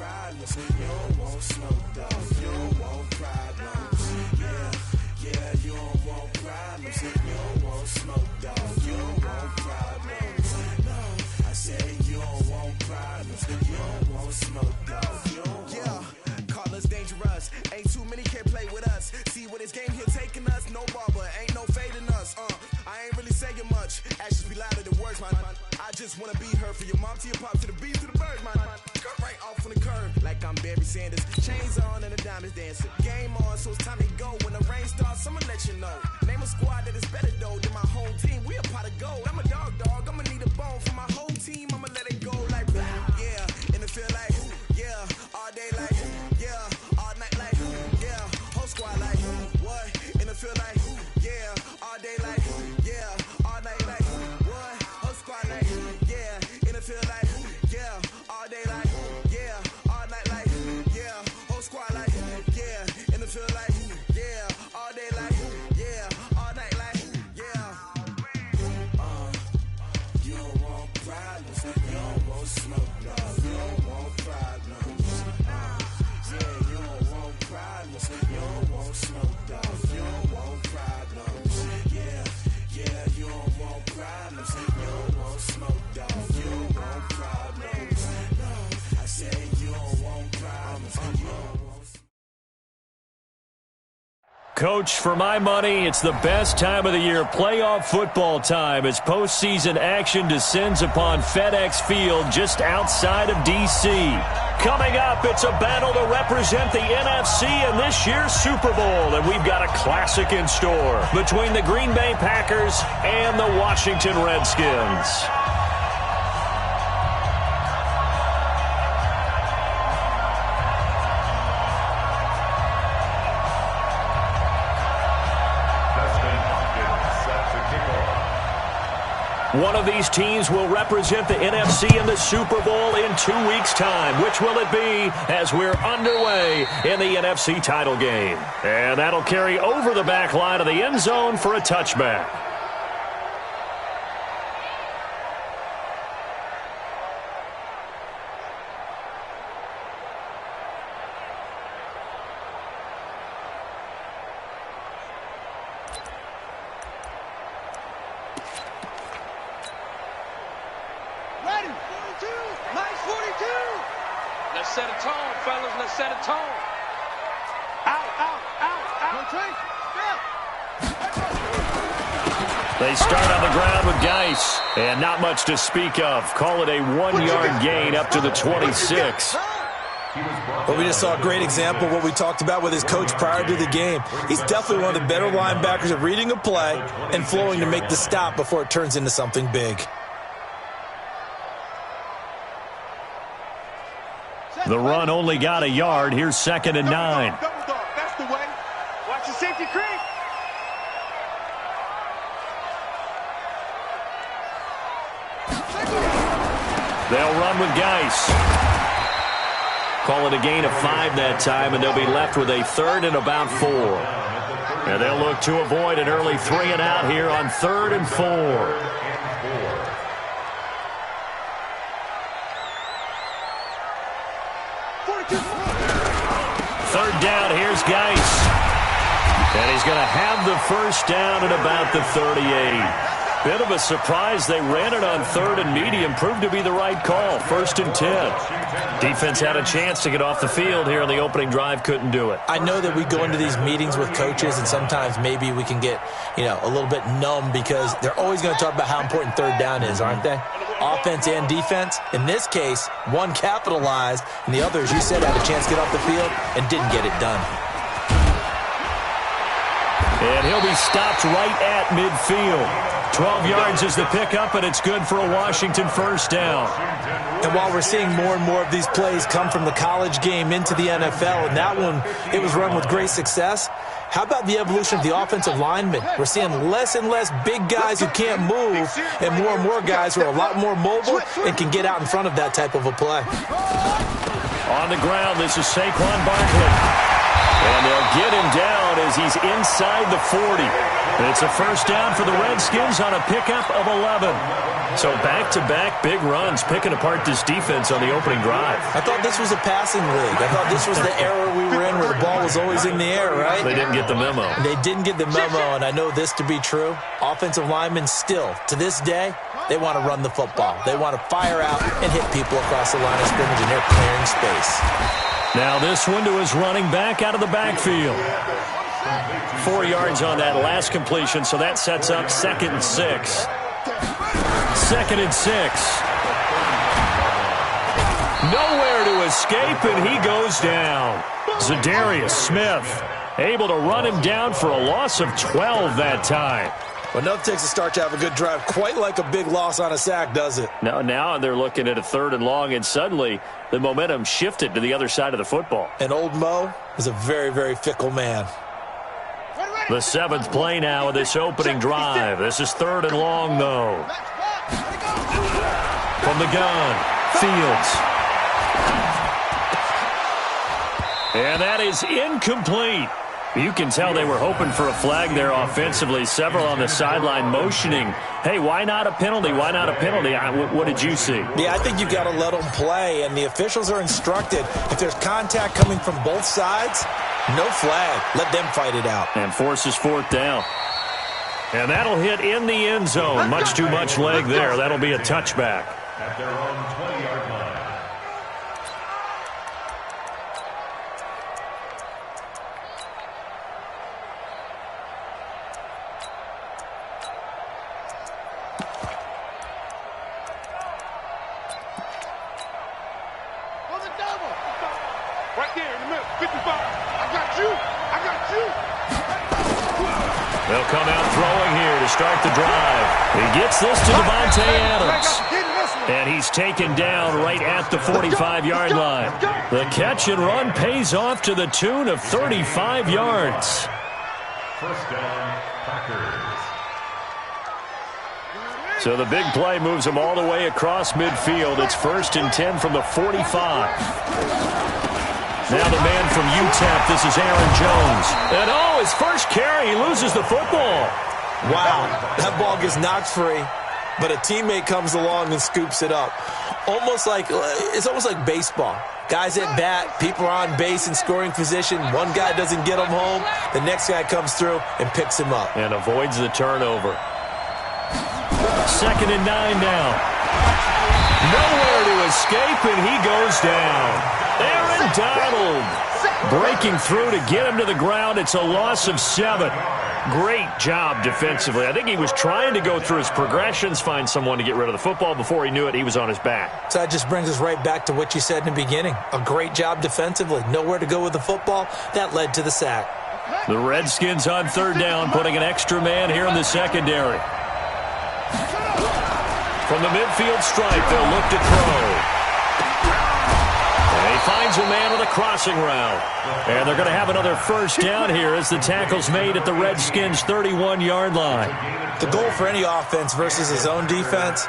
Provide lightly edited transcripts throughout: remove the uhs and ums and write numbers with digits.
problems. You don't want smoke, dog. You don't want problems. Yeah, you don't want problems. You don't want smoke, dog. You don't want problems. No, I said you don't want problems. You don't want smoke, dog. You don't want. Call us dangerous. Ain't too many can play with us. See what this game here taking us. No barber, ain't no fading us. I ain't really saying much. Actions be louder than words, man. I just wanna be heard from your mom to your pop to the beat to the birds, man. Cut right off on the curb like I'm Barry Sanders. Chains on and the diamonds dancing. Game on, so it's time to go. When the rain starts, I'ma let you know. Name a squad that is better though than my home team. We a pot of gold. I'm a dog. I'ma need a bone for my whole team. I'ma let it go like yeah. And it feel like yeah. All day like yeah. All night like yeah. Whole squad like what? And it feel like yeah. All day like yeah. All night like what? Whole squad like yeah. And it feel like yeah. All day like yeah. All night like yeah. Whole squad like yeah. And it feel like yeah. All day like yeah. All night like yeah. You don't want problems. You don't want smoke, no. You don't want problems. Yeah, you don't want problems. You don't want smoke, dog. You don't want problems. Yeah, you don't want problems. You don't want smoke, dog. You don't want problems. No, I said you don't want problems. You don't want. Coach, for my money, it's the best time of the year, playoff football time, as postseason action descends upon FedEx Field just outside of D.C. Coming up, it's a battle to represent the NFC in this year's Super Bowl, and we've got a classic in store between the Green Bay Packers and the Washington Redskins. One of these teams will represent the NFC in the Super Bowl in 2 weeks' time. Which will it be as we're underway in the NFC title game? And that'll carry over the back line of the end zone for a touchback. Let's set a tone, fellas. Let's set a tone. Out. They start on the ground with Geis, and not much to speak of. Call it a 1-yard gain up to the 26. But we just saw a great example of what we talked about with his coach prior to the game. He's definitely one of the better linebackers at reading a play and flowing to make the stop before it turns into something big. The run only got a yard. Here's 2nd and 9. Double dog. That's the way. Watch the safety creep. They'll run with Geis. Call it a gain of 5 that time, and they'll be left with a 3rd and about 4. And they'll look to avoid an early 3 and out here on 3rd and 4. Third down, here's Geis. And he's going to have the first down at about the 38. Bit of a surprise. They ran it on 3rd and medium. Proved to be the right call. 1st and 10. Defense had a chance to get off the field here in the opening drive. Couldn't do it. I know that we go into these meetings with coaches, and sometimes maybe we can get, a little bit numb because they're always going to talk about how important 3rd down is, aren't they? Offense and defense. In this case, one capitalized, and the other, as you said, had a chance to get off the field and didn't get it done. And he'll be stopped right at midfield. 12 yards is the pickup, and it's good for a Washington first down. And while we're seeing more and more of these plays come from the college game into the NFL, and that one, it was run with great success, how about the evolution of the offensive linemen? We're seeing less and less big guys who can't move and more guys who are a lot more mobile and can get out in front of that type of a play. On the ground, this is Saquon Barkley. And they'll get him down as he's inside the 40. It's a first down for the Redskins on a pickup of 11. So back-to-back big runs picking apart this defense on the opening drive. I thought this was a passing league. I thought this was the era we were in where the ball was always in the air, right? They didn't get the memo. They didn't get the memo, and I know this to be true. Offensive linemen still, to this day, they want to run the football. They want to fire out and hit people across the line of scrimmage, and they're clearing space. Now this one to his running back out of the backfield. 4 yards on that last completion, so that sets up 2nd and 6. 2nd and 6. Nowhere to escape, and he goes down. Zadarius Smith able to run him down for a loss of 12 that time. Well, enough takes a start to have a good drive, quite like a big loss on a sack, does it? Now they're looking at a 3rd and long, and suddenly the momentum shifted to the other side of the football. And old Mo is a very, very fickle man. The 7th play now of this opening drive. This is 3rd and long, though. From the gun, Fields. And that is incomplete. You can tell they were hoping for a flag there offensively. Several on the sideline motioning, hey, why not a penalty? Why not a penalty? What did you see? Yeah, I think you got to let them play, and the officials are instructed. If there's contact coming from both sides, no flag. Let them fight it out. And forces 4th down. And that'll hit in the end zone. Much too much leg there. That'll be a touchback. At their own 20-yard line. Right there in the middle, 55. I got you. I got you. They'll come out throwing here to start the drive. He gets this to Devontae Adams. And he's taken down right at the 45-yard line. The catch and run pays off to the tune of 35 yards. First down, Packers. So the big play moves him all the way across midfield. It's 1st and 10 from the 45. Now the man from UTEP, this is Aaron Jones. And his first carry, he loses the football. Wow, that ball gets knocked free, but a teammate comes along and scoops it up. It's almost like baseball. Guys at bat, people are on base in scoring position. One guy doesn't get him home. The next guy comes through and picks him up. And avoids the turnover. 2nd and 9 now. Nowhere to escape, and he goes down. Aaron Donald breaking through to get him to the ground. It's a loss of 7. Great job defensively. I think he was trying to go through his progressions, find someone to get rid of the football. Before he knew it, he was on his back. So that just brings us right back to what you said in the beginning. A great job defensively. Nowhere to go with the football. That led to the sack. The Redskins on 3rd down, putting an extra man here in the secondary. From the midfield stripe, they'll look to throw. And he finds a man with a crossing route. And they're going to have another first down here as the tackle's made at the Redskins' 31-yard line. The goal for any offense versus his own defense,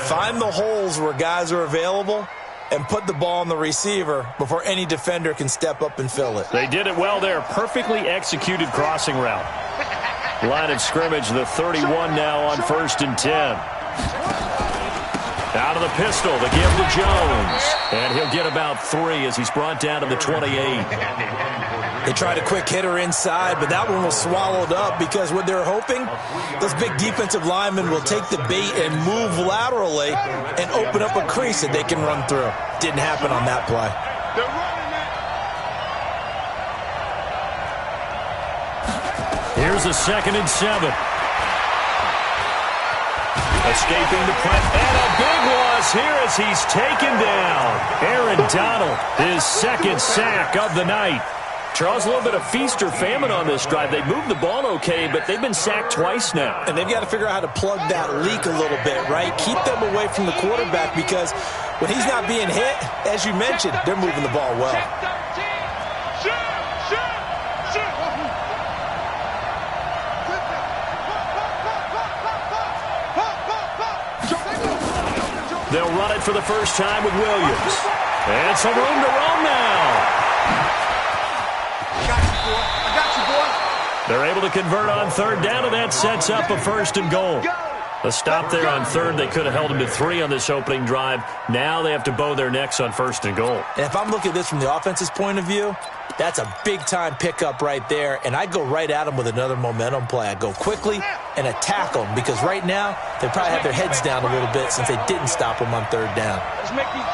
find the holes where guys are available and put the ball on the receiver before any defender can step up and fill it. They did it well there. Perfectly executed crossing route. Line of scrimmage, the 31 now on 1st and 10. Out of the pistol, the give to Jones. And he'll get about 3 as he's brought down to the 28. They tried a quick hitter inside, but that one was swallowed up because what they're hoping, those big defensive linemen will take the bait and move laterally and open up a crease that they can run through. Didn't happen on that play. Here's a 2nd and 7. Escaping the press, and a big loss here as he's taken down. Aaron Donald, his 2nd sack of the night. Charles, a little bit of feast or famine on this drive. They moved the ball okay, but they've been sacked twice now. And they've got to figure out how to plug that leak a little bit, right? Keep them away from the quarterback because when he's not being hit, as you mentioned, they're moving the ball well. They'll run it for the first time with Williams. And some room to roam now. I got you, boy. I got you, boy. They're able to convert on third down, and that sets up a 1st and goal. A stop there on third. They could have held them to 3 on this opening drive. Now they have to bow their necks on 1st and goal. And if I'm looking at this from the offense's point of view, that's a big-time pickup right there, and I go right at them with another momentum play. I go quickly and attack them because right now they probably have their heads down a little bit since they didn't stop them on third down. Let's make these.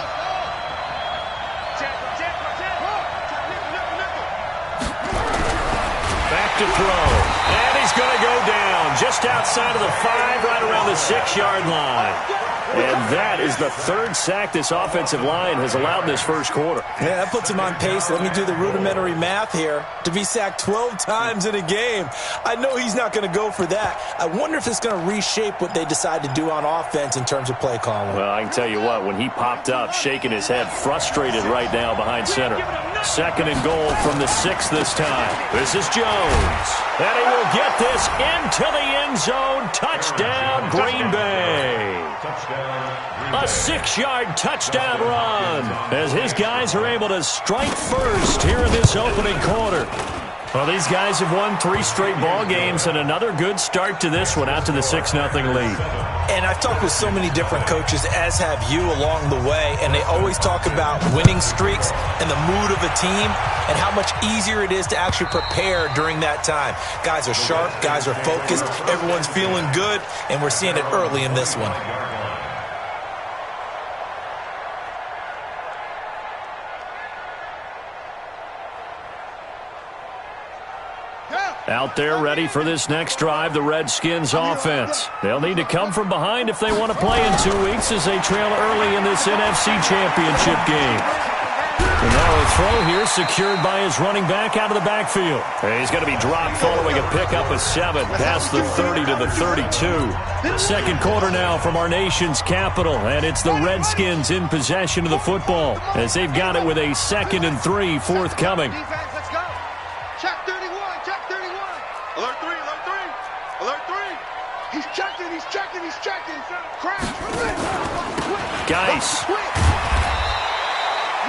Back to throw. And he's going to go down just outside of the 5, right around the 6-yard line. And that is the 3rd sack this offensive line has allowed in this first quarter. Yeah, that puts him on pace. Let me do the rudimentary math here. To be sacked 12 times in a game. I know he's not going to go for that. I wonder if it's going to reshape what they decide to do on offense in terms of play calling. Well, I can tell you what, when he popped up, shaking his head, frustrated right now behind center. 2nd and goal from the 6 this time. This is Jones. And he will get this into the end zone. Touchdown, Green Bay. A 6-yard touchdown run as his guys are able to strike first here in this opening quarter. Well, these guys have won 3 straight ball games and another good start to this one out to the 6-0 lead. And I've talked with so many different coaches, as have you, along the way, and they always talk about winning streaks and the mood of a team and how much easier it is to actually prepare during that time. Guys are sharp, guys are focused, everyone's feeling good, and we're seeing it early in this one. Out there ready for this next drive, the Redskins offense. They'll need to come from behind if they want to play in 2 weeks as they trail early in this NFC Championship game. And now a throw here secured by his running back out of the backfield. And he's going to be dropped following a pickup of 7 past the 30 to the 32. Second quarter now from our nation's capital, and it's the Redskins in possession of the football as they've got it with a 2nd and 3 forthcoming. Check 31, check 31. Alert 3, alert 3. Alert 3. He's checking, he's checking, he's checking. Crash. Geis.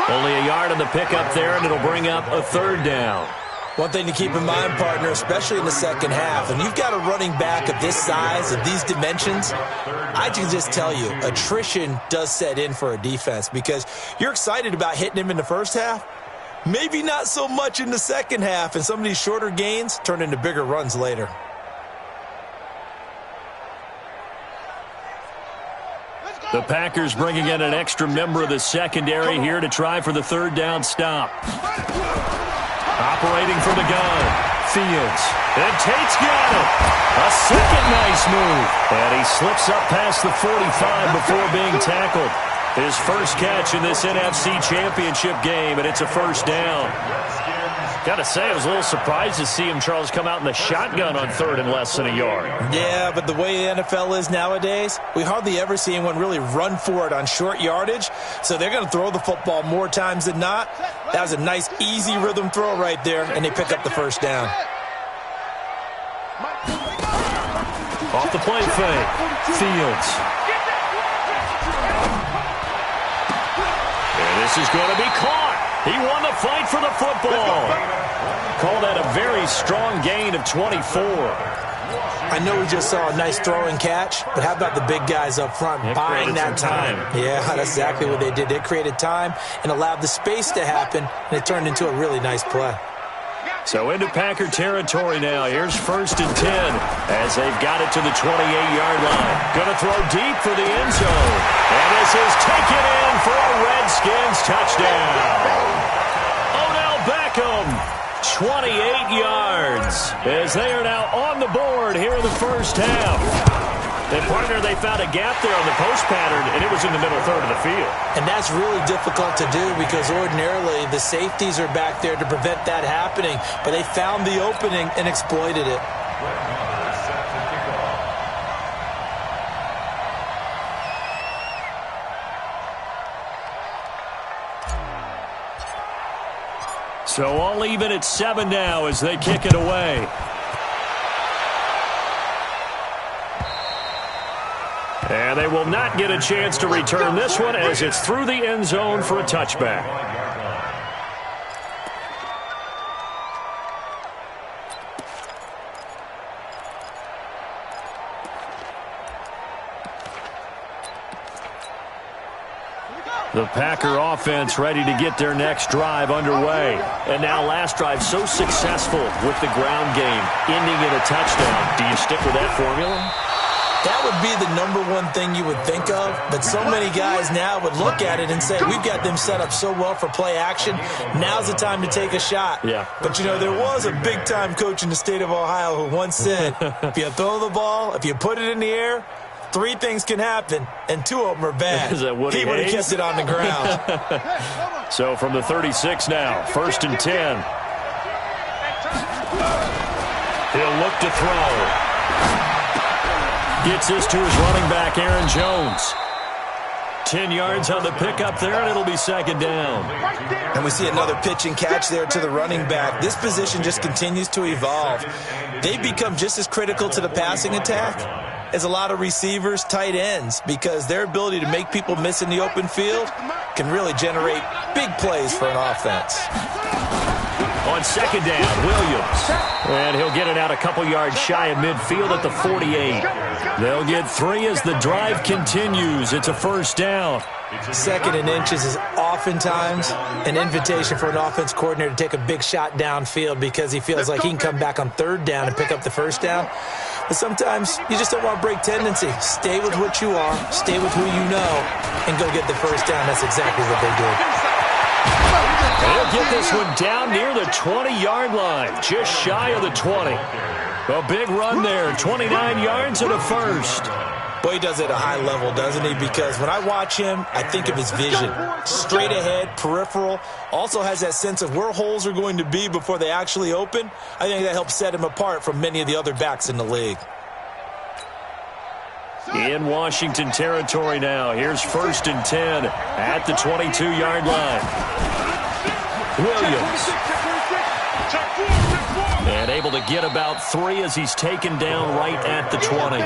Only a yard on the pickup there, and it'll bring up a 3rd down. One thing to keep in mind, partner, especially in the second half, when you've got a running back of this size, of these dimensions, I can just tell you, attrition does set in for a defense because you're excited about hitting him in the first half. Maybe not so much in the second half, and some of these shorter gains turn into bigger runs later. The Packers bringing in an extra member of the secondary here to try for the 3rd down stop. Operating from the gun, Fields. And Tate's got it. A second nice move. And he slips up past the 45 before being tackled. His first catch in this NFC Championship game, and it's a 1st down. Got to say, I was a little surprised to see him, Charles, come out in the shotgun on 3rd and less than a yard. Yeah, but the way the NFL is nowadays, we hardly ever see anyone really run for it on short yardage, so they're going to throw the football more times than not. That was a nice, easy rhythm throw right there, and they pick up the 1st down. Off the play fake, Fields. And this is going to be caught. He won the fight for the football. Call that a very strong gain of 24. I know we just saw a nice throw and catch, but how about the big guys up front buying that time? Yeah, that's exactly what they did. They created time and allowed the space to happen, and it turned into a really nice play. So into Packer territory now. Here's 1st and 10 as they've got it to the 28-yard line. Going to throw deep for the end zone. And this is taken in for a Redskins touchdown. Odell Beckham, 28 yards as they are now on the board here in the first half. And, partner, they found a gap there on the post pattern, and it was in the middle 3rd of the field. And that's really difficult to do because ordinarily the safeties are back there to prevent that happening. But they found the opening and exploited it. So all even at 7 now as they kick it away. And they will not get a chance to return this one as it's through the end zone for a touchback. The Packer offense ready to get their next drive underway. And now last drive so successful with the ground game, ending in a touchdown. Do you stick with that formula? That would be the number one thing you would think of, but so many guys now would look at it and say, we've got them set up so well for play action, now's the time to take a shot. Yeah. But, you know, there was a big-time coach in the state of Ohio who once said, if you throw the ball, if you put it in the air, 3 things can happen, and 2 of them are bad. Is that Woody He would have Hayes? kept it on the ground. So from the 36 now, 1st and 10. He'll look to throw. Gets this to his running back, Aaron Jones. 10 yards on the pickup there, and it'll be 2nd down. And we see another pitch and catch there to the running back. This position just continues to evolve. They become just as critical to the passing attack as a lot of receivers, tight ends, because their ability to make people miss in the open field can really generate big plays for an offense. On 2nd down, Williams. And he'll get it out a couple yards shy of midfield at the 48. They'll get 3 as the drive continues. It's a 1st down. 2nd and inches is oftentimes an invitation for an offense coordinator to take a big shot downfield because he feels like he can come back on 3rd down and pick up the 1st down. But sometimes you just don't want to break tendency. Stay with what you are, stay with who you know, and go get the 1st down. That's exactly what they did. They'll get this one down near the 20-yard line, just shy of the 20. A big run there, 29 yards and a 1st. Boy, he does it at a high level, doesn't he? Because when I watch him, I think of his vision. Straight ahead, peripheral. Also has that sense of where holes are going to be before they actually open. I think that helps set him apart from many of the other backs in the league. In Washington territory now. Here's 1st and 10 at the 22-yard line. Williams. And able to get about 3 as he's taken down right at the 20.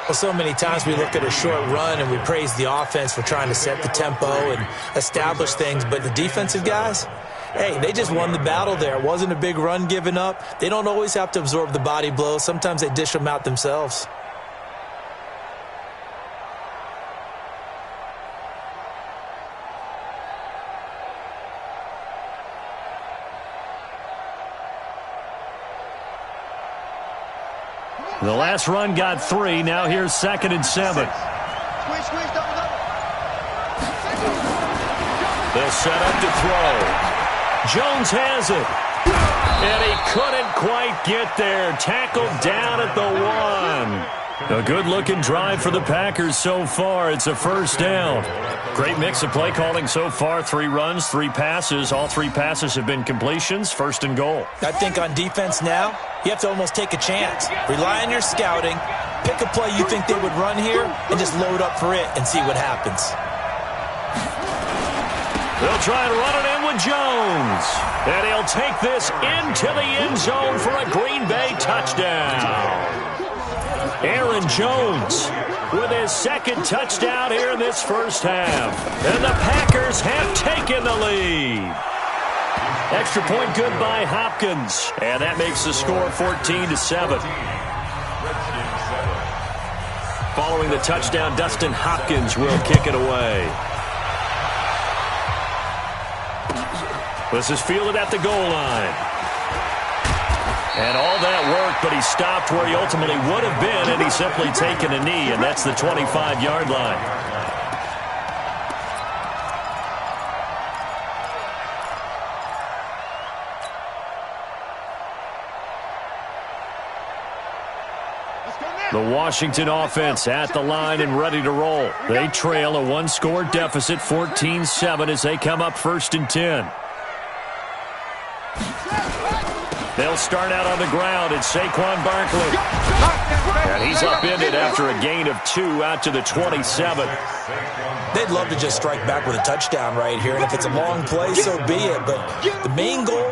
Well, so many times we look at a short run and we praise the offense for trying to set the tempo and establish things, but the defensive guys, hey, they just won the battle there. It wasn't a big run given up. They don't always have to absorb the body blows. Sometimes they dish them out themselves. The last run got 3. Now here's 2nd and 7. They'll set up to throw. Jones has it. And he couldn't quite get there. Tackled down at the 1. A good-looking drive for the Packers so far. It's a 1st down. Great mix of play calling so far. 3 runs, 3 passes. All 3 passes have been completions. 1st and goal. I think on defense now, you have to almost take a chance. Rely on your scouting. Pick a play you think they would run here and just load up for it and see what happens. They'll try and run it in with Jones. And he'll take this into the end zone for a Green Bay touchdown. Aaron Jones with his 2nd touchdown here in this 1st half. And the Packers have taken the lead. Extra point good by Hopkins. And that makes the score 14-7. Following the touchdown, Dustin Hopkins will kick it away. This is fielded at the goal line. And all that work, but he stopped where he ultimately would have been, and he's simply taken a knee, and that's the 25-yard line. The Washington offense at the line and ready to roll. They trail a 1-score deficit, 14-7, as they come up 1st and 10. They'll start out on the ground. It's Saquon Barkley. And he's upended after a gain of 2 out to the 27. They'd love to just strike back with a touchdown right here. And if it's a long play, so be it. But the main goal,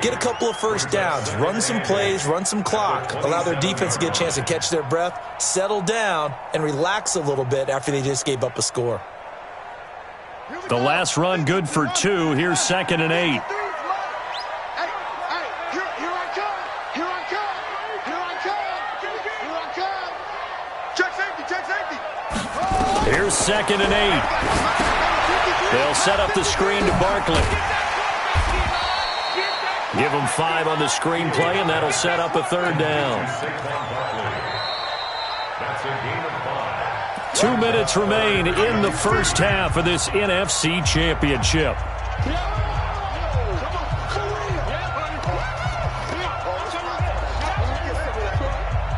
get a couple of 1st downs. Run some plays, run some clock. Allow their defense to get a chance to catch their breath, settle down, and relax a little bit after they just gave up a score. The last run good for 2. Here's 2nd and 8. Here's 2nd and 8. They'll set up the screen to Barkley. Give him 5 on the screen play, and that'll set up a third down. That's a gain of 5. 2 minutes remain in the first half of this NFC Championship.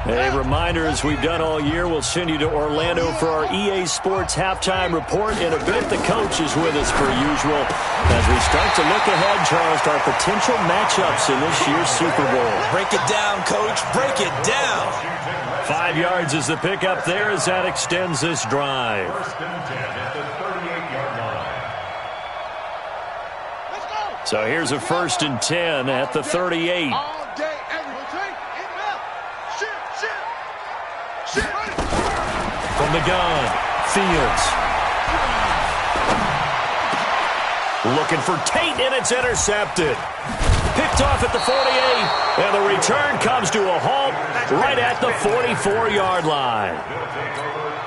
A reminder, as we've done all year, we'll send you to Orlando for our EA Sports halftime report. In a bit, the coach is with us per usual as we start to look ahead, Charles, to our potential matchups in this year's Super Bowl. Break it down, Coach. Break it down. 5 yards is the pickup there as that extends this drive. First and 10 at the 38-yard line. So here's a 1st and 10 at the 38. From the gun, Fields. Looking for Tate, and it's intercepted. Picked off at the 48, and the return comes to a halt right at the 44-yard line.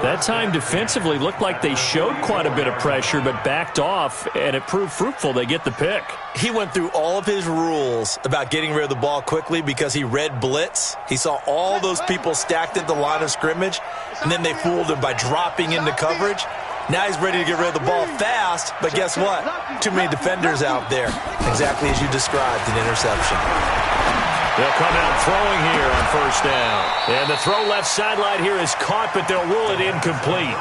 That time defensively looked like they showed quite a bit of pressure, but backed off, and it proved fruitful. They get the pick. He went through all of his rules about getting rid of the ball quickly because he read blitz. He saw all those people stacked at the line of scrimmage, and then they fooled him by dropping into coverage. Now he's ready to get rid of the ball fast, but guess what? Too many defenders out there. Exactly as you described, an interception. They'll come out throwing here on 1st down. And the throw left sideline here is caught, but they'll rule it incomplete.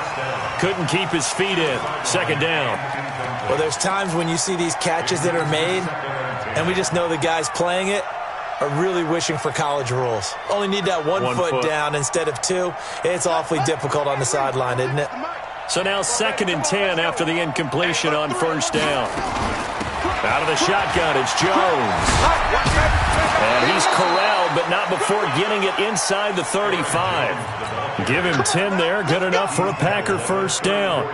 Couldn't keep his feet in. 2nd down. Well, there's times when you see these catches that are made, and we just know the guys playing it are really wishing for college rules. Only need that one foot down instead of 2. It's awfully difficult on the sideline, isn't it? So now 2nd and 10 after the incompletion on 1st down. Out of the shotgun, it's Jones. And he's corralled, but not before getting it inside the 35. Give him 10 there, good enough for a Packer 1st down.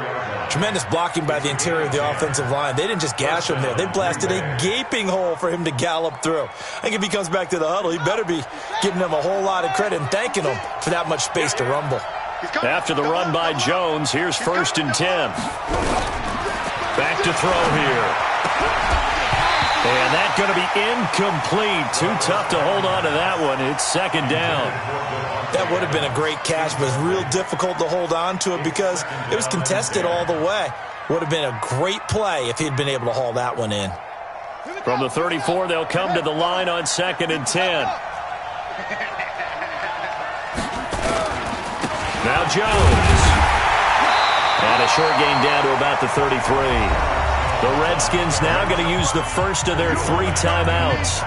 Tremendous blocking by the interior of the offensive line. They didn't just gash him there. They blasted a gaping hole for him to gallop through. I think if he comes back to the huddle, he better be giving them a whole lot of credit and thanking them for that much space to rumble. After the run by Jones, here's 1st and 10. Back to throw here. And that's going to be incomplete. Too tough to hold on to that one. It's 2nd down. That would have been a great catch, but it's real difficult to hold on to it because it was contested all the way. Would have been a great play if he'd been able to haul that one in. From the 34, they'll come to the line on 2nd and 10. Now Jones. And a short gain down to about the 33. The Redskins now going to use the first of their 3 timeouts,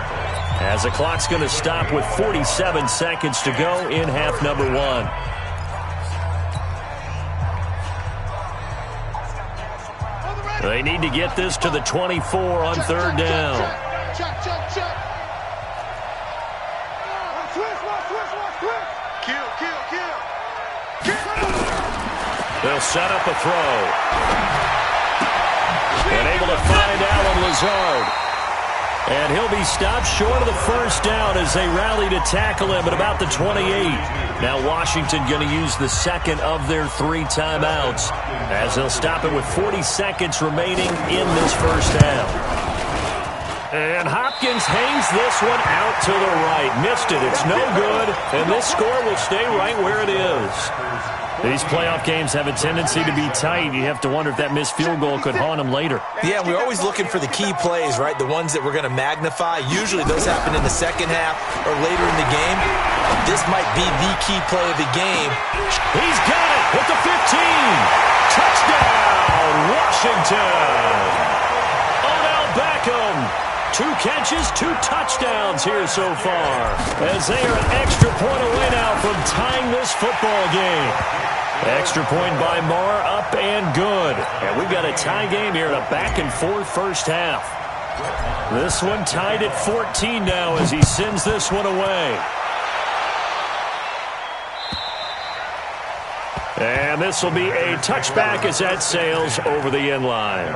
as the clock's going to stop with 47 seconds to go in half number 1. They need to get this to the 24 on 3rd down. They'll set up a throw. And able to find Allen Lazard. And he'll be stopped short of the 1st down as they rally to tackle him at about the 28. Now Washington going to use the 2nd of their 3 timeouts as they'll stop it with 40 seconds remaining in this 1st half. And Hopkins hangs this one out to the right. Missed it. It's no good. And this score will stay right where it is. These playoff games have a tendency to be tight. You have to wonder if that missed field goal could haunt them later. Yeah, we're always looking for the key plays, right? The ones that we're going to magnify. Usually those happen in the 2nd half or later in the game. This might be the key play of the game. He's got it at the 15. Touchdown, Washington. Odell Beckham. 2 catches, 2 touchdowns here so far, as they are an extra point away now from tying this football game. Extra point by Marr, up and good. And we've got a tie game here in a back-and-forth 1st half. This one tied at 14 now as he sends this one away. And this will be a touchback as that sails over the end line.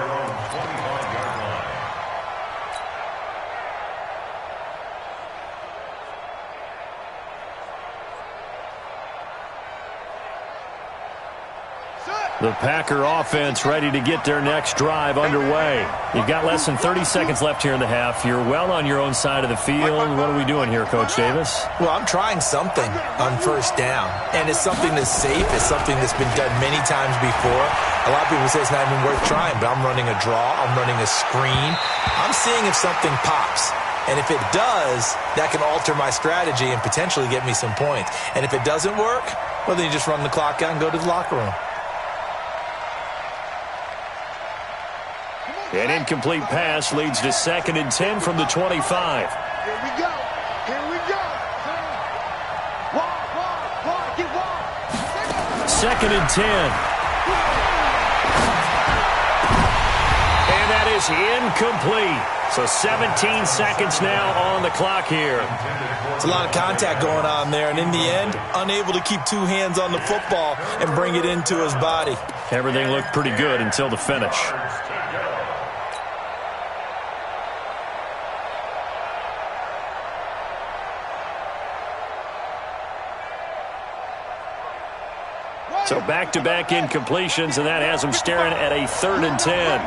Set. The Packer offense ready to get their next drive underway. You've got less than 30 seconds left here in the half. You're well on your own side of the field. What are we doing here, Coach Davis? Well, I'm trying something on first down, and it's something that's safe. It's something that's been done many times before. A lot of people say it's not even worth trying, but I'm running a draw. I'm running a screen. I'm seeing if something pops. And if it does, that can alter my strategy and potentially get me some points. And if it doesn't work, well, then you just run the clock out and go to the locker room. An incomplete pass leads to 2nd and 10 from the 25. Here we go. Here we go. Wide, get wide. 2nd and 10. And that is incomplete. So 17 seconds now on the clock here. It's a lot of contact going on there, and in the end, unable to keep 2 hands on the football and bring it into his body. Everything looked pretty good until the finish. So back-to-back incompletions, and that has them staring at a 3rd and 10.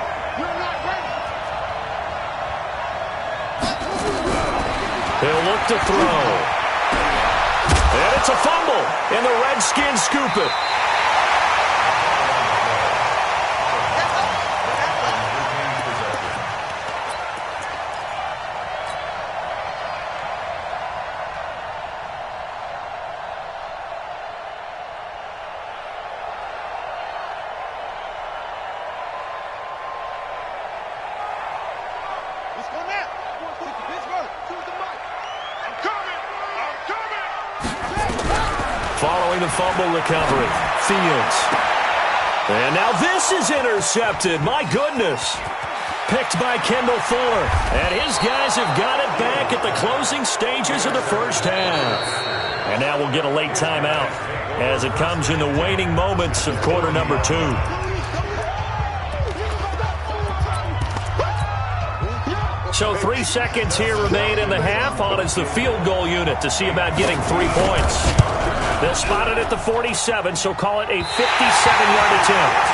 He'll look to throw. And it's a fumble, and the Redskins scoop it. Following the fumble recovery, Fields. And now this is intercepted. My goodness. Picked by Kendall Fuller. And his guys have got it back at the closing stages of the first half. And now we'll get a late timeout as it comes in the waning moments of quarter number 2. So 3 seconds here remain in the half. On is the field goal unit to see about getting 3 points. They'll spot it at the 47, so call it a 57-yard attempt.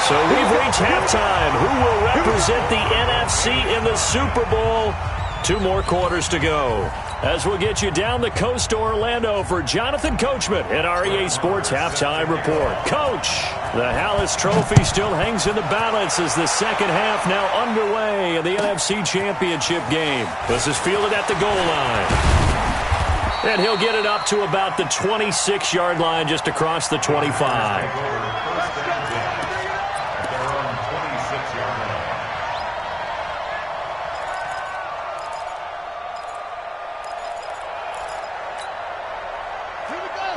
So we've reached halftime. Who will represent the NFC in the Super Bowl? 2 more quarters to go. As we'll get you down the coast to Orlando for Jonathan Coachman at our EA Sports Halftime Report. Coach, the Hallis Trophy still hangs in the balance as the second half now underway in the NFC Championship game. This is fielded at the goal line. And he'll get it up to about the 26-yard line just across the 25.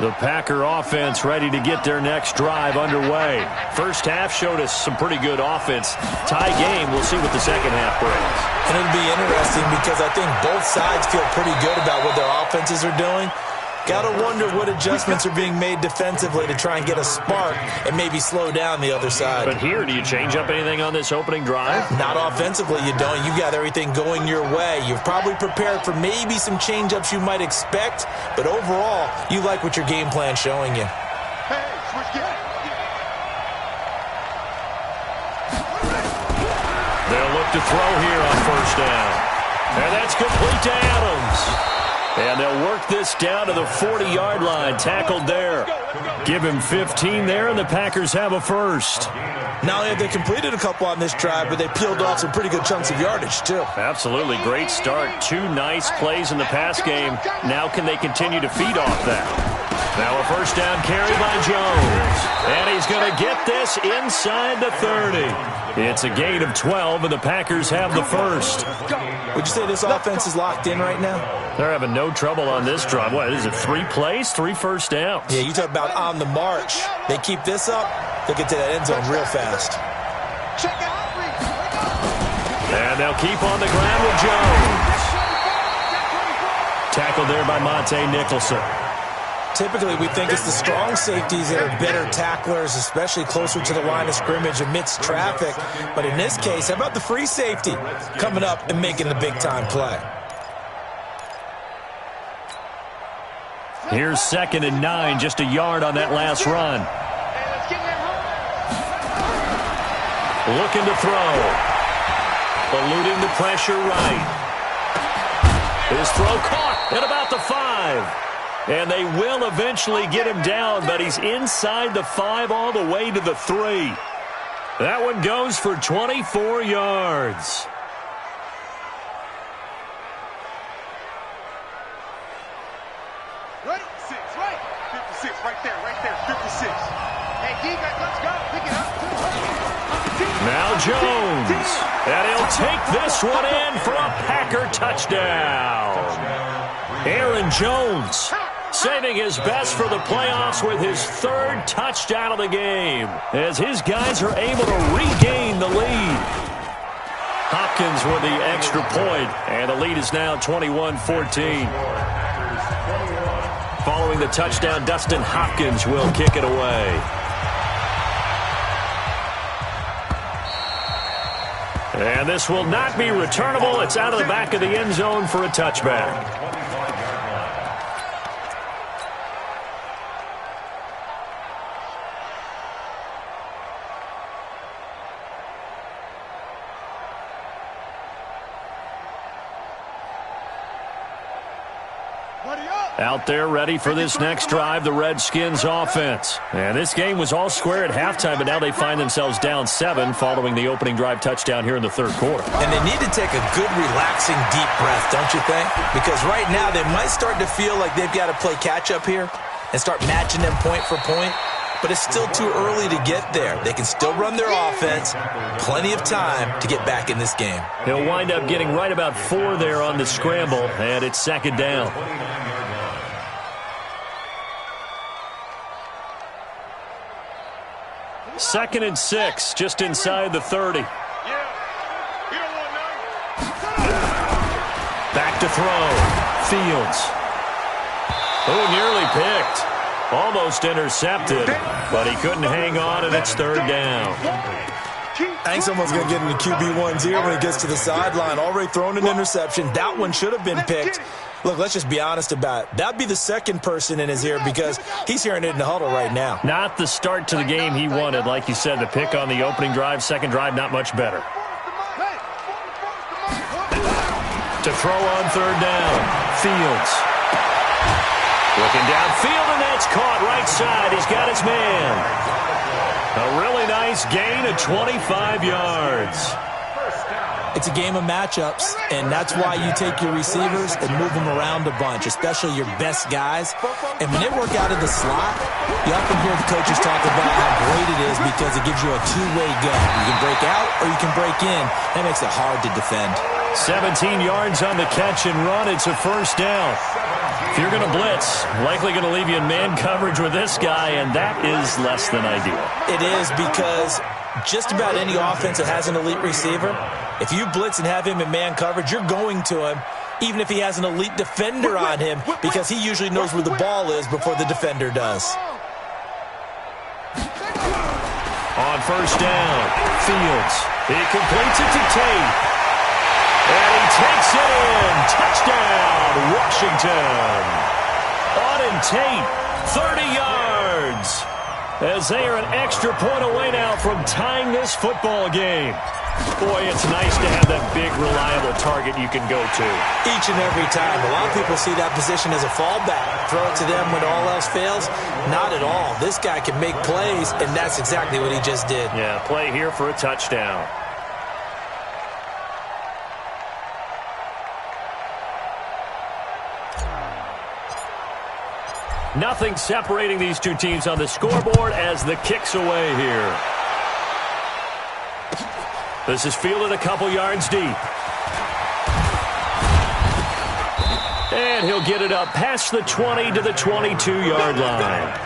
The Packer offense ready to get their next drive underway. First half showed us some pretty good offense. Tie game, we'll see what the second half brings. And it'll be interesting because I think both sides feel pretty good about what their offenses are doing. Got to wonder what adjustments are being made defensively to try and get a spark and maybe slow down the other side. But here, do you change up anything on this opening drive? Not offensively, you don't. You've got everything going your way. You've probably prepared for maybe some change-ups you might expect, but overall, you like what your game plan's showing you. Hey, switch gears. They'll look to throw here on first down. And that's complete to Adams. And they'll work this down to the 40-yard line, tackled there. Give him 15 there, and the Packers have a first. Not only have they completed a couple on this drive, but they peeled off some pretty good chunks of yardage, too. Absolutely. Great start. 2 nice plays in the pass game. Now can they continue to feed off that? Now a first down carry by Jones. And he's going to get this inside the 30. It's a gain of 12, and the Packers have the first. Would you say this offense is locked in right now? They're having no trouble on this drive. What is it, 3 plays, 3 first downs? Yeah, you talk about on the march. They keep this up, they'll get to that end zone real fast. And they'll keep on the ground with Jones. Tackled there by Monte Nicholson. Typically, we think it's the strong safeties that are better tacklers, especially closer to the line of scrimmage amidst traffic. But in this case, how about the free safety coming up and making the big-time play? Here's 2nd and 9, just a yard on that last run. Looking to throw. Eluding the pressure right. His throw caught at about the 5. And they will eventually get him down, but he's inside the 5 all the way to the 3. That one goes for 24 yards. Right? 6, right? 56, right there, 56. Hey, defense, let's go. Pick it up. Now Jones. And he'll take this one in for a Packer touchdown. Aaron Jones saving his best for the playoffs with his 3rd touchdown of the game as his guys are able to regain the lead. Hopkins with the extra point, and the lead is now 21-14. Following the touchdown, Dustin Hopkins will kick it away. And this will not be returnable. It's out of the back of the end zone for a touchback. Out there ready for this next drive, the Redskins offense. And this game was all square at halftime, but now they find themselves down 7 following the opening drive touchdown here in the 3rd quarter. And they need to take a good, relaxing, deep breath, don't you think? Because right now they might start to feel like they've got to play catch-up here and start matching them point for point. But it's still too early to get there. They can still run their offense. Plenty of time to get back in this game. He'll wind up getting right about 4 there on the scramble, and it's 2nd down. Second and 6, just inside the 30. Back to throw. Fields. Oh, nearly picked. Almost intercepted, but he couldn't hang on, and it's 3rd down. I think someone's going to get into QB1's ear when he gets to the sideline. Already thrown an interception. That one should have been picked. Look, let's just be honest about it. That'd be the 2nd person in his ear because he's hearing it in the huddle right now. Not the start to the game he wanted. Like you said, the pick on the opening drive, 2nd drive, not much better. To throw on 3rd down, Fields. Looking downfield, and that's caught right side. He's got his man. A really nice gain of 25 yards. It's a game of matchups, and that's why you take your receivers and move them around a bunch, especially your best guys. And when they work out of the slot, you often hear the coaches talk about how great it is because it gives you a two-way go. You can break out or you can break in. That makes it hard to defend. 17 yards on the catch and run. It's a 1st down. If you're going to blitz, likely going to leave you in man coverage with this guy, and that is less than ideal. It is because just about any offense that has an elite receiver, if you blitz and have him in man coverage, you're going to him, even if he has an elite defender on him, because he usually knows where the ball is before the defender does. On 1st down, Fields. He completes it to Tate. And he takes it in. Touchdown, Washington. Auden Tate, 30 yards. As they are an extra point away now from tying this football game. Boy, it's nice to have that big, reliable target you can go to. Each and every time. A lot of people see that position as a fallback. Throw it to them when all else fails. Not at all. This guy can make plays, and that's exactly what he just did. Yeah, play here for a touchdown. Nothing separating these two teams on the scoreboard as the kick's away here. This is fielded a couple yards deep. And he'll get it up past the 20 to the 22-yard line.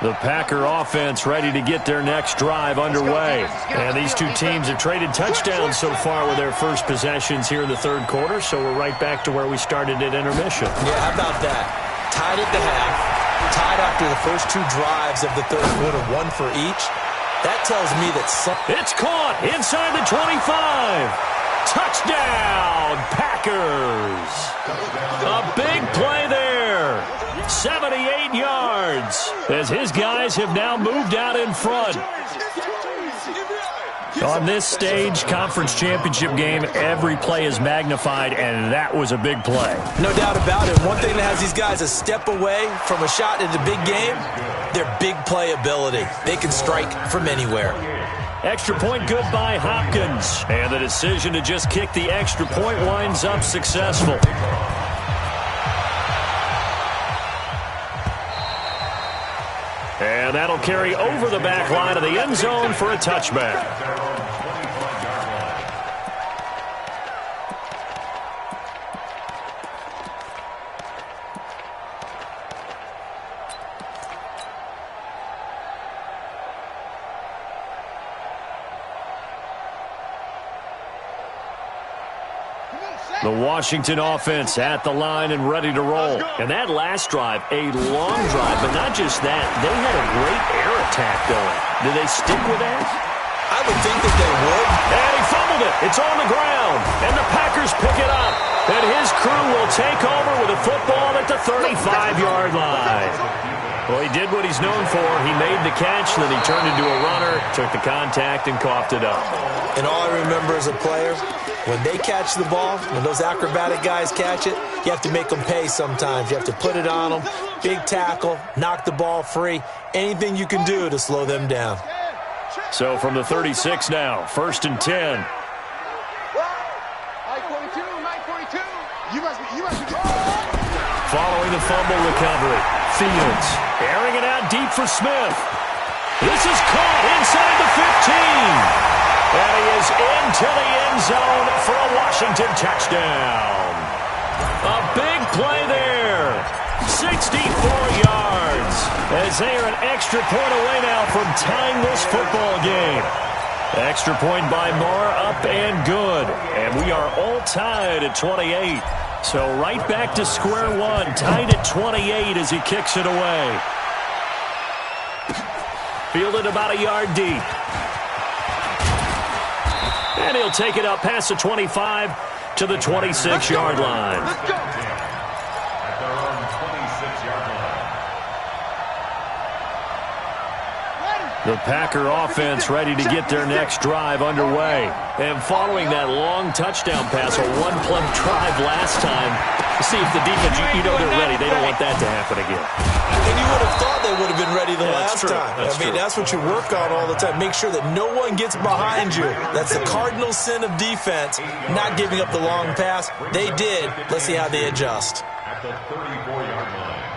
The Packer offense ready to get their next drive underway. And these two teams have traded touchdowns so far with their first possessions here in the 3rd quarter, so we're right back to where we started at intermission. Yeah, how about that? Tied at the half, tied after the first 2 drives of the 3rd quarter, 1 for each. That tells me that it's caught inside the 25. Touchdown, Packers. A big play there. 78 yards as his guys have now moved out in front. On this stage, conference championship game, every play is magnified, and that was a big play. No doubt about it. One thing that has these guys a step away from a shot in a big game, their big play ability. They can strike from anywhere. Extra point good by Hopkins. And the decision to just kick the extra point winds up successful. And that'll carry over the back line of the end zone for a touchback. The Washington offense at the line and ready to roll. And that last drive, a long drive, but not just that. They had a great air attack going. Did they stick with that? I would think that they would. And he fumbled it. It's on the ground. And the Packers pick it up. And his crew will take over with a football at the 35-yard line. Well, he did what he's known for. He made the catch, then he turned into a runner, took the contact, and coughed it up. And all I remember as a player, when they catch the ball, when those acrobatic guys catch it, you have to make them pay sometimes. You have to put it on them, big tackle, knock the ball free, anything you can do to slow them down. So from the 36 now, 1st and 10. Following the fumble recovery, Fields airing it out deep for Smith. This is caught inside the 15. And he is into the end zone for a Washington touchdown. A big play there. 64 yards as they are an extra point away now from tying this football game. Extra point by Moore, up and good. And we are all tied at 28. So right back to square one, tied at 28 as he kicks it away. Fielded about a yard deep. And he'll take it up past the 25 to the 26-yard line. At their own 26-yard line. The Packer offense ready to get their next drive underway. And following that long touchdown pass, a one-play drive last time, see if the defense, you know they're ready. They don't want that to happen again. And you would have thought they would have been ready the last true. time. That's true. That's what you work on all the time. Make sure that no one gets behind you. That's the cardinal sin of defense, not giving up the long pass. They did. Let's see how they adjust. At the 34-yard line.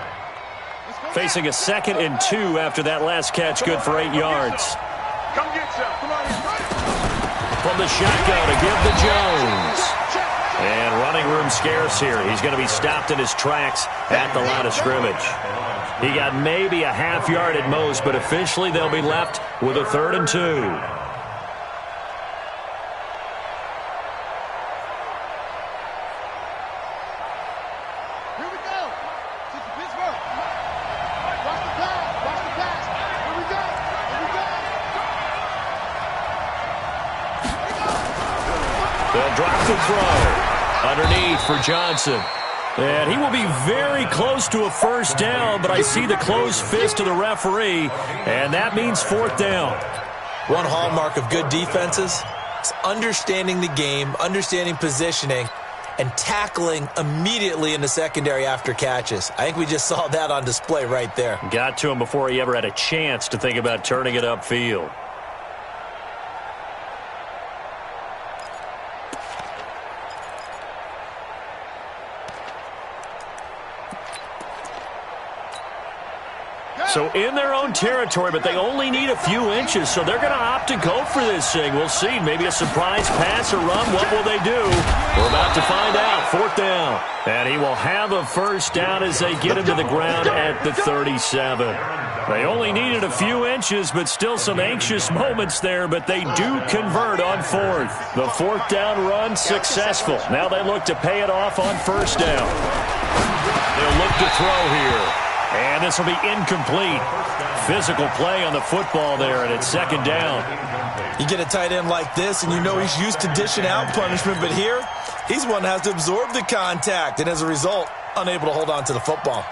Facing a 2nd and 2 after that last catch, good for 8 yards. Come get some. Come on. From the shotgun to give to Jones. And running room scarce here. He's going to be stopped in his tracks at the line of scrimmage. He got maybe a half yard at most, but officially they'll be left with a 3rd and 2. They'll drop the throw. Underneath for Johnson. And he will be very close to a 1st down, but I see the closed fist of the referee, and that means 4th down. One hallmark of good defenses is understanding the game, understanding positioning, and tackling immediately in the secondary after catches. I think we just saw that on display right there. Got to him before he ever had a chance to think about turning it upfield. So in their own territory, but they only need a few inches, so they're going to opt to go for this thing. We'll see. Maybe a surprise pass or run. What will they do? We're about to find out. 4th down. And he will have a 1st down as they get him to the ground at the 37. They only needed a few inches, but still some anxious moments there, but they do convert on 4th. The 4th down run successful. Now they look to pay it off on 1st down. They'll look to throw here. And this will be incomplete. Physical play on the football there, and it's second down. You get a tight end like this, and you know he's used to dishing out punishment, but here, he's one that has to absorb the contact, and as a result, unable to hold on to the football.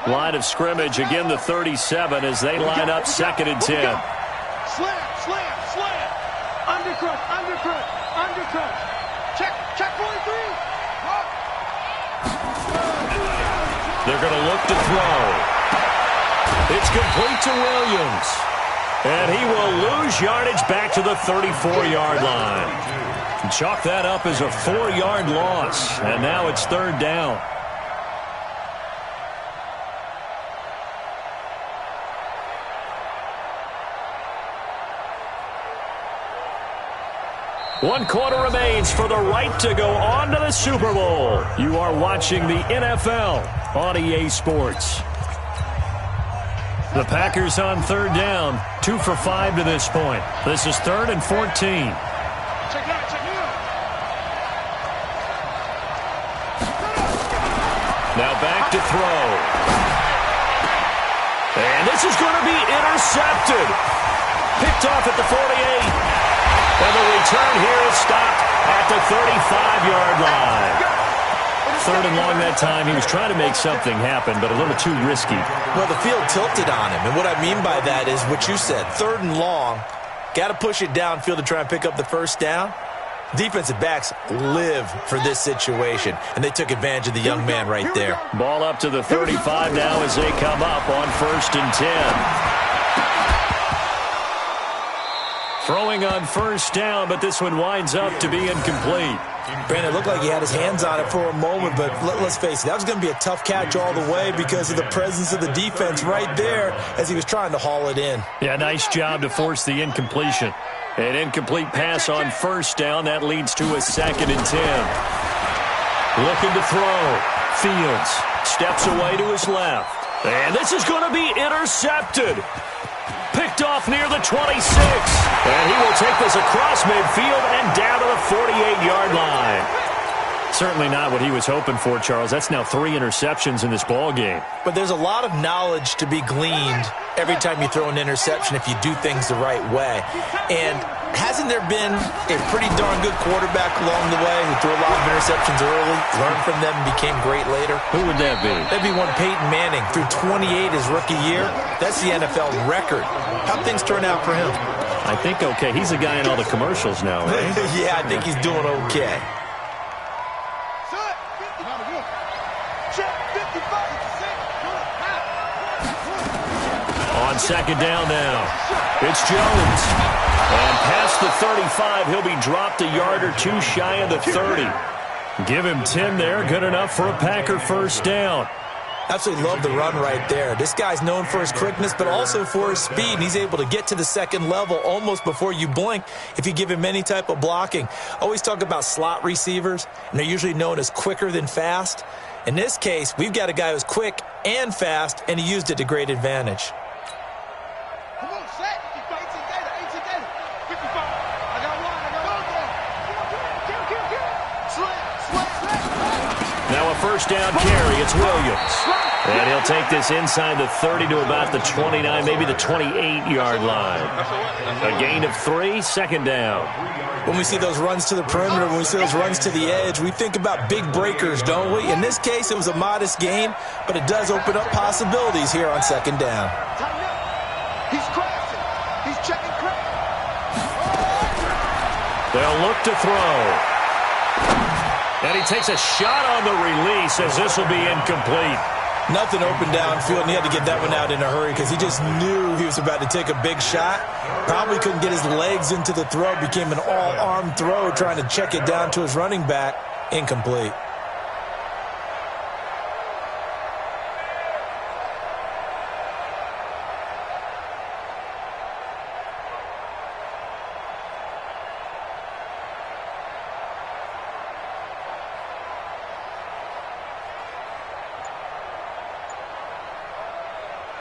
Line of scrimmage, again the 37 as they line up second and 10. Slam, slam, slam. Undercut, undercut, undercut. Check 43. They're going to look to throw. It's complete to Williams. And he will lose yardage back to the 34-yard line. Chalk that up as a 4-yard loss. And now it's third down. One quarter remains for the right to go on to the Super Bowl. You are watching the NFL on EA Sports. The Packers on third down, 2 for 5 to this point. This is 3rd and 14. Check it out, check it out. Now back to throw. And this is going to be intercepted. Picked off at the 48. And the return here is stopped at the 35-yard line. 3rd and long that time. He was trying to make something happen, but a little too risky. Well, the field tilted on him, and what I mean by that is what you said. 3rd and long, got to push it downfield to try and pick up the first down. Defensive backs live for this situation, and they took advantage of the young man right there. Ball up to the 35 now as they come up on 1st and 10. Throwing on first down, but this one winds up to be incomplete. Brandon, it looked like he had his hands on it for a moment, but let's face it, that was going to be a tough catch all the way because of the presence of the defense right there as he was trying to haul it in. Yeah, nice job to force the incompletion. An incomplete pass on first down. That leads to a 2nd and 10. Looking to throw. Fields steps away to his left. And this is going to be intercepted. Picked off near the 26. And he will take this across midfield and down to the 48-yard line. Certainly not what he was hoping for, Charles. That's now 3 interceptions in this ball game. But there's a lot of knowledge to be gleaned every time you throw an interception if you do things the right way. And hasn't there been a pretty darn good quarterback along the way who threw a lot of interceptions early, learned from them, and became great later? Who would that be? That'd be one Peyton Manning. Threw 28 his rookie year. That's the NFL record. How'd things turn out for him? I think okay. He's a guy in all the commercials now, right? Yeah, I think he's doing okay. On second down now, it's Jones. And past the 35, he'll be dropped a yard or 2 shy of the 30. Give him 10 there, good enough for a Packer first down. Absolutely love the run right there. This guy's known for his quickness, but also for his speed. And he's able to get to the second level almost before you blink if you give him any type of blocking. Always talk about slot receivers, and they're usually known as quicker than fast. In this case, we've got a guy who's quick and fast, and he used it to great advantage. Come on, set. 18 data, 18 data. 55. I got one. Now a first down carry. It's Williams. And he'll take this inside the 30 to about the 29, maybe the 28-yard line. A gain of 3, second down. When we see those runs to the perimeter, when we see those runs to the edge, we think about big breakers, don't we? In this case, it was a modest gain, but it does open up possibilities here on second down. He's crashing. He's checking crash. They'll look to throw. And he takes a shot on the release as this will be incomplete. Nothing open downfield, and he had to get that one out in a hurry because he just knew he was about to take a big shot. Probably couldn't get his legs into the throw. Became an all-arm throw trying to check it down to his running back. Incomplete.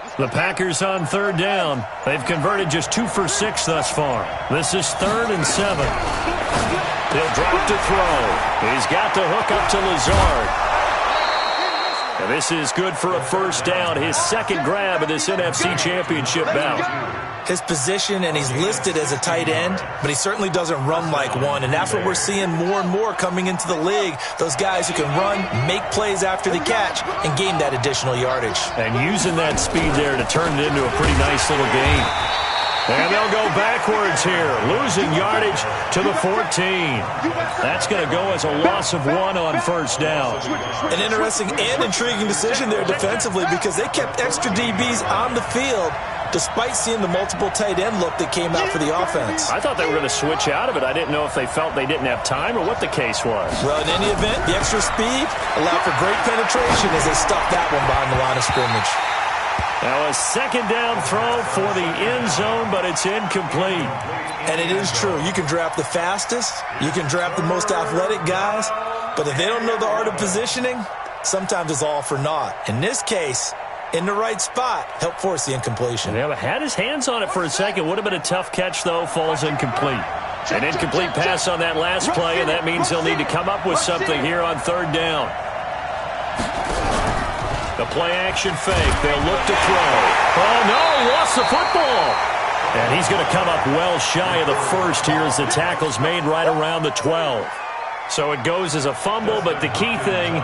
Let's The Packers on third down. They've converted just 2 for 6 thus far. This is 3rd and 7. He'll drop to throw. He's got the hook up to Lazard. And this is good for a first down, his second grab of this NFC Championship bout. His position, and he's listed as a tight end, but he certainly doesn't run like one, and that's what we're seeing more and more coming into the league. Those guys who can run, make plays after the catch, and gain that additional yardage. And using that speed there to turn it into a pretty nice little game. And they'll go backwards here, losing yardage to the 14. That's going to go as a loss of 1 on first down. An interesting and intriguing decision there defensively because they kept extra DBs on the field despite seeing the multiple tight end look that came out for the offense. I thought they were going to switch out of it. I didn't know if they felt they didn't have time or what the case was. Well, in any event, the extra speed allowed for great penetration as they stuffed that one behind the line of scrimmage. Now a second down throw for the end zone, but it's incomplete. And it is true. You can draft the fastest. You can draft the most athletic guys. But if they don't know the art of positioning, sometimes it's all for naught. In this case, in the right spot, helped force the incompletion. Yeah, but had his hands on it for a second. Would have been a tough catch, though. Falls incomplete. An incomplete pass on that last play, and that means they'll need to come up with something here on third down. The play-action fake. They'll look to throw. Oh, no, lost the football. And he's going to come up well shy of the first here as the tackle's made right around the 12. So it goes as a fumble, but the key thing,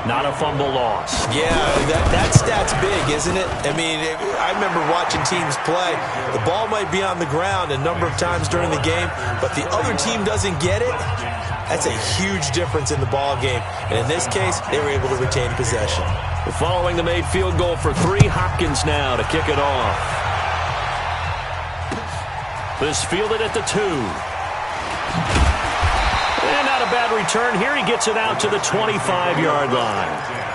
not a fumble loss. Yeah, that stat's big, isn't it? I mean, I remember watching teams play. The ball might be on the ground a number of times during the game, but the other team doesn't get it. That's a huge difference in the ball game. And in this case, they were able to retain possession. Following the made field goal for 3, Hopkins now to kick it off. This fielded at the 2. And not a bad return here. He gets it out to the 25-yard line.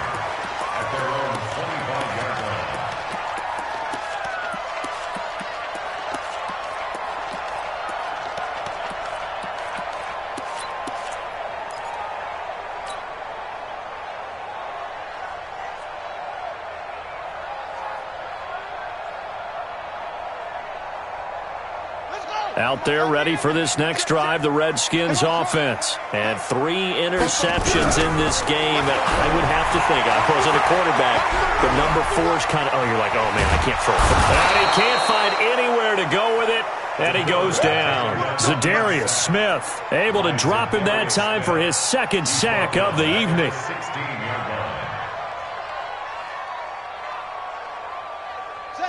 Out there ready for this next drive, the Redskins offense. And 3 interceptions in this game. And I would have to think, I wasn't a quarterback, but number 4 is kind of, oh, you're like, oh, man, I can't throw it. And he can't find anywhere to go with it. And he goes down. Zadarius Smith able to drop him that time for his second sack of the evening.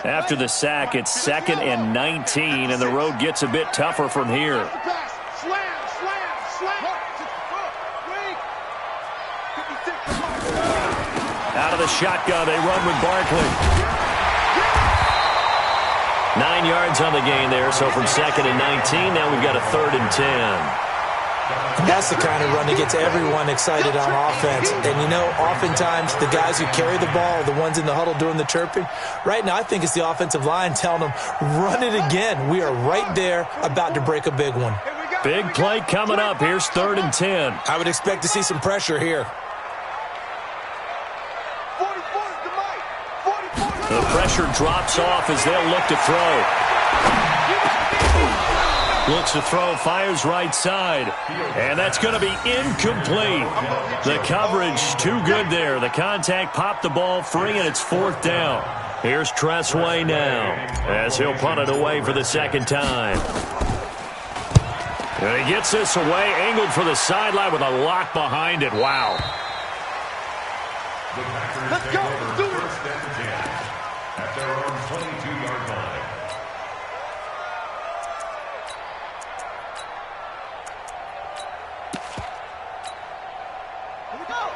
After the sack, it's 2nd and 19, and the road gets a bit tougher from here. Out of the shotgun, they run with Barkley. 9 yards on the gain there, so from 2nd and 19, now we've got a 3rd and 10. That's the kind of run that gets everyone excited on offense. And, you know, oftentimes the guys who carry the ball are the ones in the huddle doing the chirping. Right now, I think it's the offensive line telling them, run it again. We are right there about to break a big one. Big play coming up. Here's 3rd and 10. I would expect to see some pressure here. The pressure drops off as they'll look to throw. Looks to throw, fires right side. And that's going to be incomplete. The coverage too good there. The contact popped the ball free, and it's 4th down. Here's Tressway now as he'll punt it away for the second time. And he gets this away, angled for the sideline with a lock behind it. Wow. Let's go. Do it. At their own 22-yard line.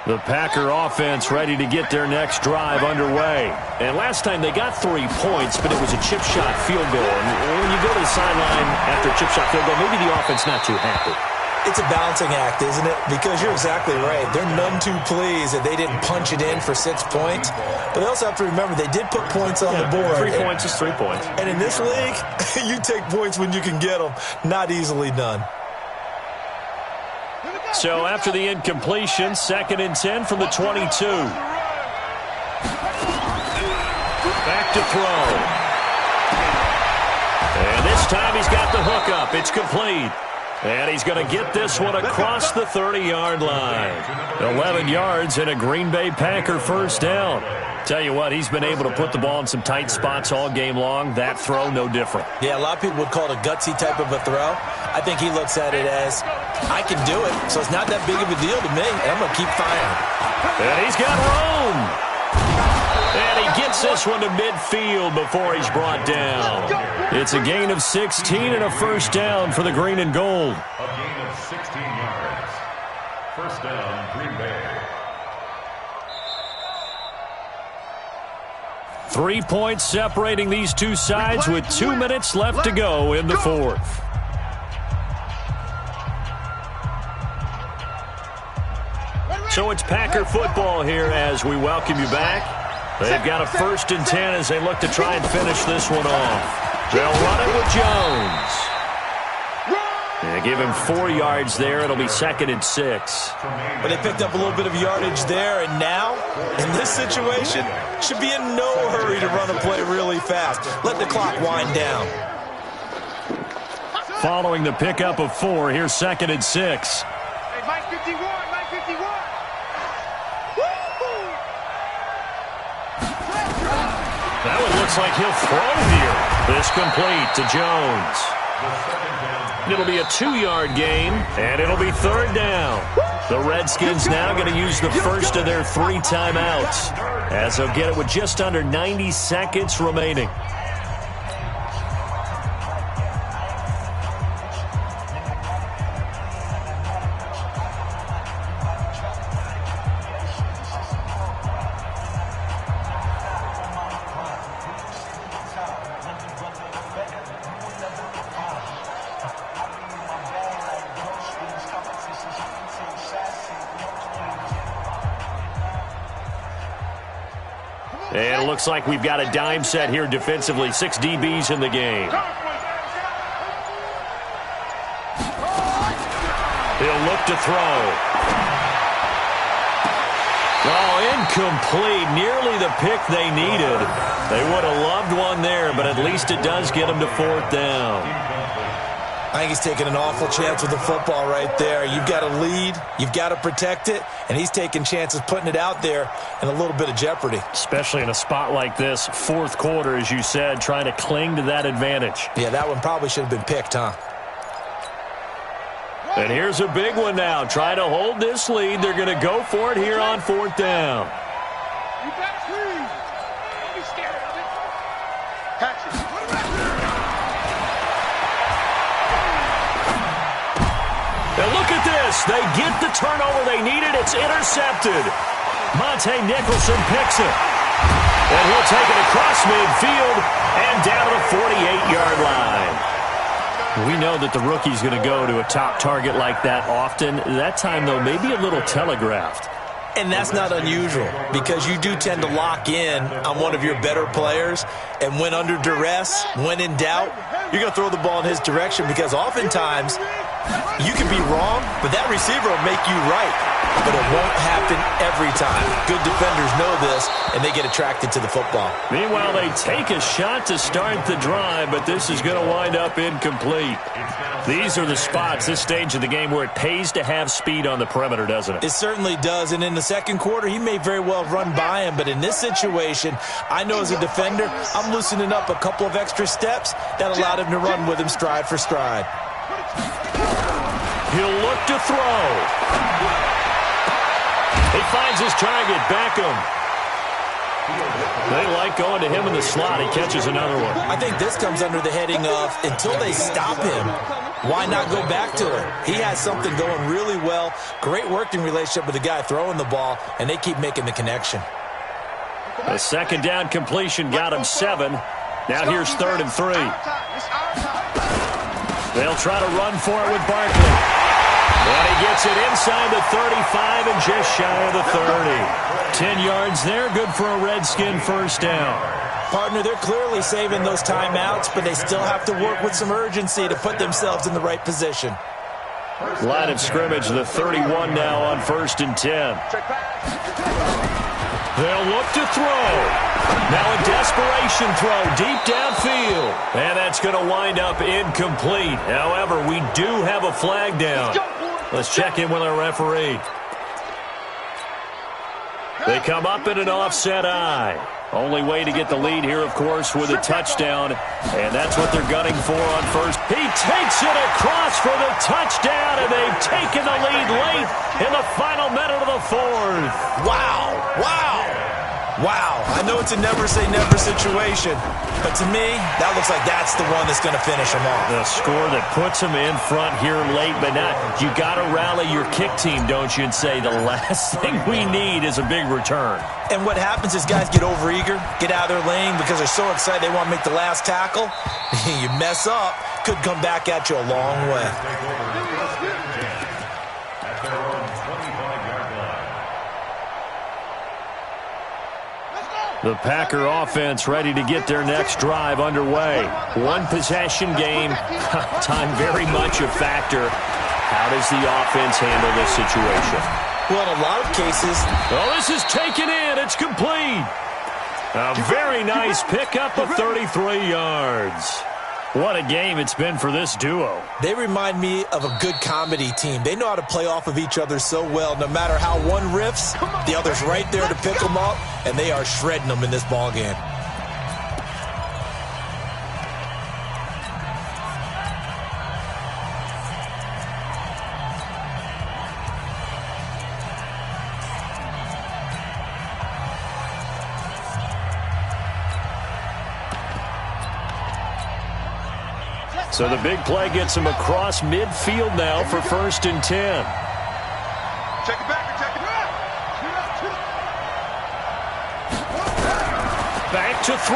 The Packer offense ready to get their next drive underway. And last time they got 3 points, but it was a chip shot field goal. And when you go to the sideline after a chip shot field goal, maybe the offense not too happy. It's a balancing act, isn't it? Because you're exactly right. They're none too pleased that they didn't punch it in for 6 points. But they also have to remember they did put points on the board. 3 points is 3 points. And in this league, you take points when you can get them. Not easily done. So after the incompletion, 2nd and 10 from the 22. Back to throw. And this time he's got the hook up. It's complete. And he's going to get this one across the 30-yard line. 11 yards and a Green Bay Packer first down. Tell you what, he's been able to put the ball in some tight spots all game long. That throw, no different. Yeah, a lot of people would call it a gutsy type of a throw. I think he looks at it as, I can do it, so it's not that big of a deal to me, and I'm going to keep firing. And he's got room. And he gets this one to midfield before he's brought down. It's a gain of 16 and a first down for the green and gold. A gain of 16 yards. First down, Green Bay. 3 points separating these two sides with 2 minutes left to go in the fourth. So it's Packer football here as we welcome you back. They've got a 1st and 10 as they look to try and finish this one off. They'll run it with Jones. They give him 4 yards there. It'll be 2nd and 6. But they picked up a little bit of yardage there, and now, in this situation, should be in no hurry to run a play really fast. Let the clock wind down. Following the pickup of 4, here's 2nd and 6. Hey, Mike 51, Mike 51. That one looks like he'll throw here. This complete to Jones. It'll be a 2-yard gain, and it'll be 3rd down. The Redskins now going to use the first of their 3 timeouts, as they'll get it with just under 90 seconds remaining. And it looks like we've got a dime set here defensively. 6 DBs in the game. He'll look to throw. Oh, incomplete. Nearly the pick they needed. They would have loved one there, but at least it does get them to 4th down. I think he's taking an awful chance with the football right there. You've got to lead, you've got to protect it, and he's taking chances putting it out there in a little bit of jeopardy. Especially in a spot like this, 4th quarter, as you said, trying to cling to that advantage. Yeah, that one probably should have been picked, huh? And here's a big one now. Trying to hold this lead. They're going to go for it here on 4th down. You got 3. Don't be scared of it. Catch it. Now look at this. They get the turnover they needed. It's intercepted. Monte Nicholson picks it. And he'll take it across midfield and down to the 48-yard line. We know that the rookie's going to go to a top target like that often. That time, though, maybe a little telegraphed. And that's not unusual because you do tend to lock in on one of your better players, and when under duress, when in doubt, you're going to throw the ball in his direction because oftentimes you can be wrong, but that receiver will make you right. But it won't happen every time. Good defenders know this, and they get attracted to the football. Meanwhile, they take a shot to start the drive, but this is going to wind up incomplete. These are the spots, this stage of the game, where it pays to have speed on the perimeter, doesn't it? It certainly does, and in the second quarter, he may very well run by him, but in this situation, I know as a defender, I'm loosening up a couple of extra steps that allowed him to run with him stride for stride. He'll look to throw. He finds his target, Beckham. They like going to him in the slot. He catches another one. I think this comes under the heading of until they stop him, why not go back to him? He has something going really well. Great working relationship with the guy throwing the ball, and they keep making the connection. A 2nd down completion got him 7. Now here's 3rd and 3. They'll try to run for it with Barkley. And he gets it inside the 35 and just shy of the 30. 10 yards there, good for a Redskin first down. Partner, they're clearly saving those timeouts, but they still have to work with some urgency to put themselves in the right position. Line of scrimmage, the 31 now on 1st and 10. They'll look to throw. Now a desperation throw deep downfield. And that's going to wind up incomplete. However, we do have a flag down. Let's check in with our referee. They come up in an offset eye. Only way to get the lead here, of course, with a touchdown. And that's what they're gunning for on first. He takes it across for the touchdown, and they've taken the lead late in the final minute of the fourth. Wow. Wow. Wow. I know it's a never-say-never situation, but to me, that looks like that's the one that's going to finish them off. The score that puts them in front here late, but not. You got to rally your kick team, don't you, and say the last thing we need is a big return. And what happens is guys get overeager, get out of their lane because they're so excited they want to make the last tackle. You mess up, could come back at you a long way. At their own 25-yard line. The Packer offense ready to get their next drive underway. One possession game. Time very much a factor. How does the offense handle this situation? Well, in a lot of cases... Oh, this is taken in. It's complete. A very nice pickup of 33 yards. What a game it's been for this duo. They remind me of a good comedy team. They know how to play off of each other so well. No matter how one riffs, the other's right there to pick them up, and they are shredding them in this ball game. So the big play gets him across midfield now for 1st and 10. Check it back, check it back. Back to throw.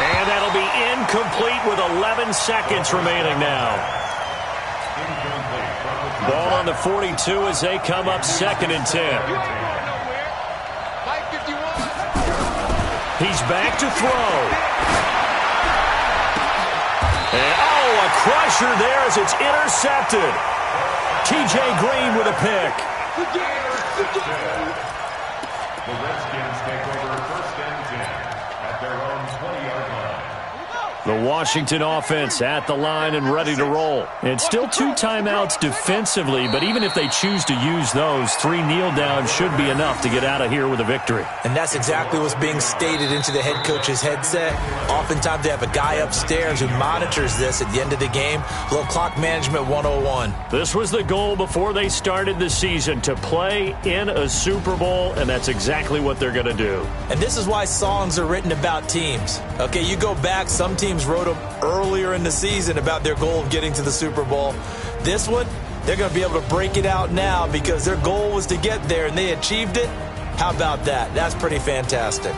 And that'll be incomplete with 11 seconds remaining now. Ball on the 42 as they come up 2nd and 10. He's back to throw. And, oh, a crusher there as it's intercepted. T.J. Green with a pick. The Redskins take over 1st and 10 at their own 20-yard line. The Washington offense at the line and ready to roll. And still 2 timeouts defensively, but even if they choose to use those, 3 kneel downs should be enough to get out of here with a victory. And that's exactly what's being stated into the head coach's headset. Oftentimes they have a guy upstairs who monitors this at the end of the game. A little clock management 101. This was the goal before they started the season, to play in a Super Bowl, and that's exactly what they're going to do. And this is why songs are written about teams. Okay, you go back, some teams wrote them earlier in the season about their goal of getting to the Super Bowl. This one, they're going to be able to break it out now because their goal was to get there and they achieved it. How about that? That's pretty fantastic.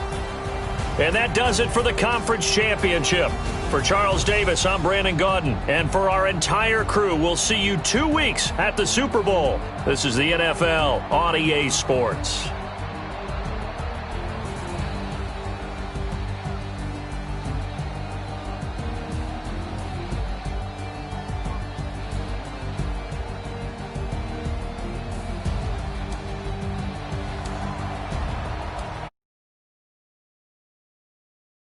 And that does it for the conference championship. For Charles Davis, I'm Brandon Gaudin. And for our entire crew, we'll see you 2 weeks at the Super Bowl. This is the NFL on EA Sports.